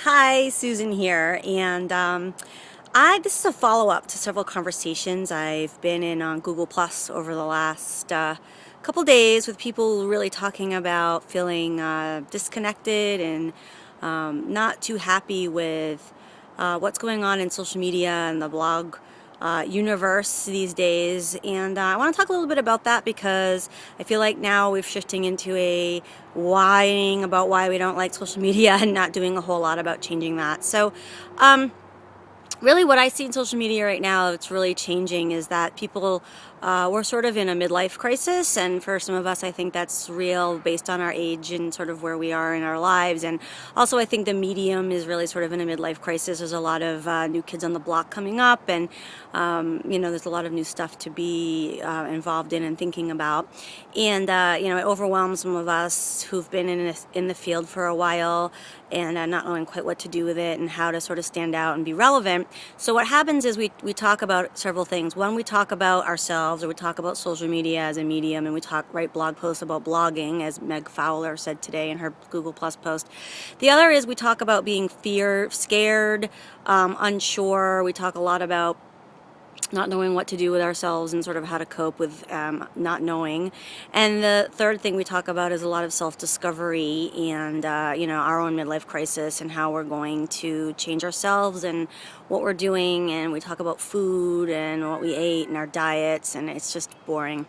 Hi, Susan here, and this is a follow-up to several conversations I've been in on Google Plus over the last couple days with people really talking about feeling disconnected and not too happy with what's going on in social media and the blog universe these days. And I want to talk a little bit about that because I feel like now we're shifting into a whining about why we don't like social media and not doing a whole lot about changing that. So, really what I see in social media right now that's really changing is that people we're sort of in a midlife crisis, and for some of us I think that's real based on our age and sort of where we are in our lives. And also I think the medium is really sort of in a midlife crisis. There's a lot of new kids on the block coming up, and there's a lot of new stuff to be involved in and thinking about. And it overwhelms some of us who've been in the field for a while and not knowing quite what to do with it and how to sort of stand out and be relevant. So what happens is we talk about several things. One, we talk about ourselves, or we talk about social media as a medium, and we write blog posts about blogging, as Meg Fowler said today in her Google Plus post. The other is we talk about being scared, unsure. We talk a lot about not knowing what to do with ourselves and sort of how to cope with not knowing. And the third thing we talk about is a lot of self-discovery and our own midlife crisis and how we're going to change ourselves and what we're doing. And we talk about food and what we ate and our diets, and it's just boring.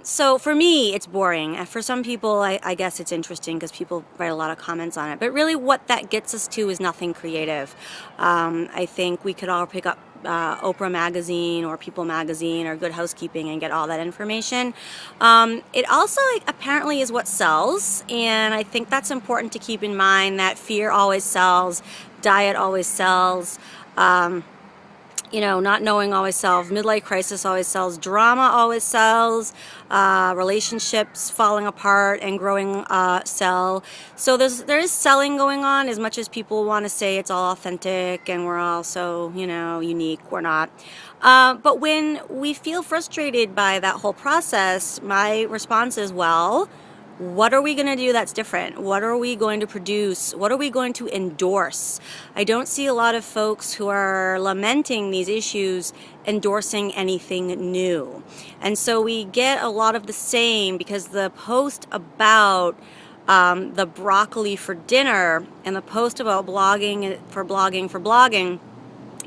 So for me, it's boring. For some people, I guess it's interesting because people write a lot of comments on it. But really what that gets us to is nothing creative. I think we could all pick up Oprah magazine or People magazine or Good Housekeeping and get all that information. It also apparently is what sells, and I think that's important to keep in mind, that fear always sells, diet always sells, not knowing always sells, midlife crisis always sells, drama always sells, relationships falling apart and growing sell. So there is selling going on, as much as people want to say it's all authentic and we're all so, unique. We're not. But when we feel frustrated by that whole process, my response is, well, what are we going to do that's different? What are we going to produce? What are we going to endorse? I don't see a lot of folks who are lamenting these issues endorsing anything new. And so we get a lot of the same, because the post about the broccoli for dinner and the post about blogging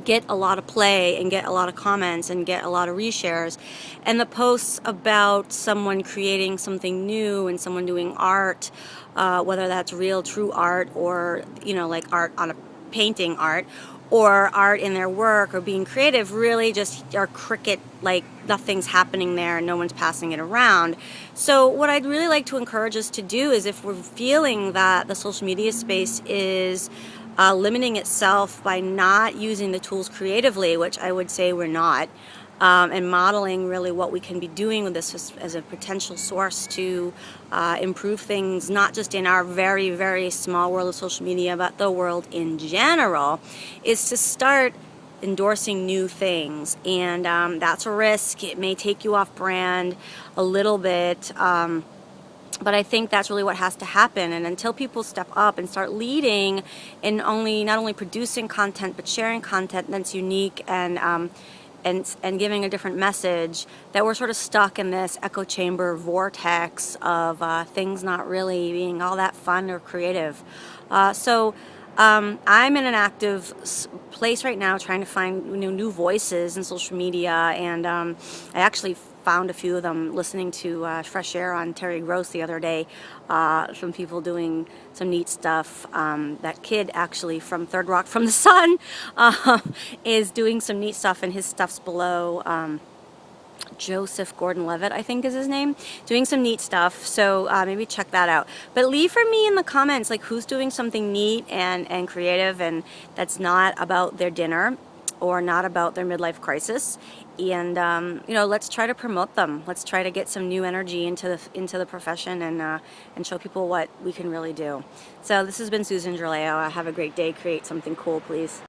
get a lot of play and get a lot of comments and get a lot of reshares. And the posts about someone creating something new and someone doing art, whether that's real, true art, or, like art on a painting art, or art in their work, or being creative, really just are cricket, like nothing's happening there and no one's passing it around. So what I'd really like to encourage us to do is, if we're feeling that the social media space is limiting itself by not using the tools creatively, which I would say we're not, and modeling really what we can be doing with this as a potential source to improve things, not just in our very, very small world of social media, but the world in general, is to start endorsing new things. And that's a risk. It may take you off brand a little bit. But I think that's really what has to happen. And until people step up and start leading in not only producing content, but sharing content that's unique and giving a different message, that we're sort of stuck in this echo chamber vortex of things not really being all that fun or creative. So I'm in an active place right now trying to find new voices in social media, and I actually found a few of them listening to Fresh Air on Terry Gross the other day. Some people doing some neat stuff. That kid actually from Third Rock from the Sun is doing some neat stuff, and his stuff's below. Joseph Gordon-Levitt, I think is his name, doing some neat stuff. So maybe check that out. But leave for me in the comments, like, who's doing something neat and creative, and that's not about their dinner or not about their midlife crisis. And let's try to promote them. Let's try to get some new energy into the profession and show people what we can really do. So this has been Susan Gerleo. Have a great day. Create something cool, please.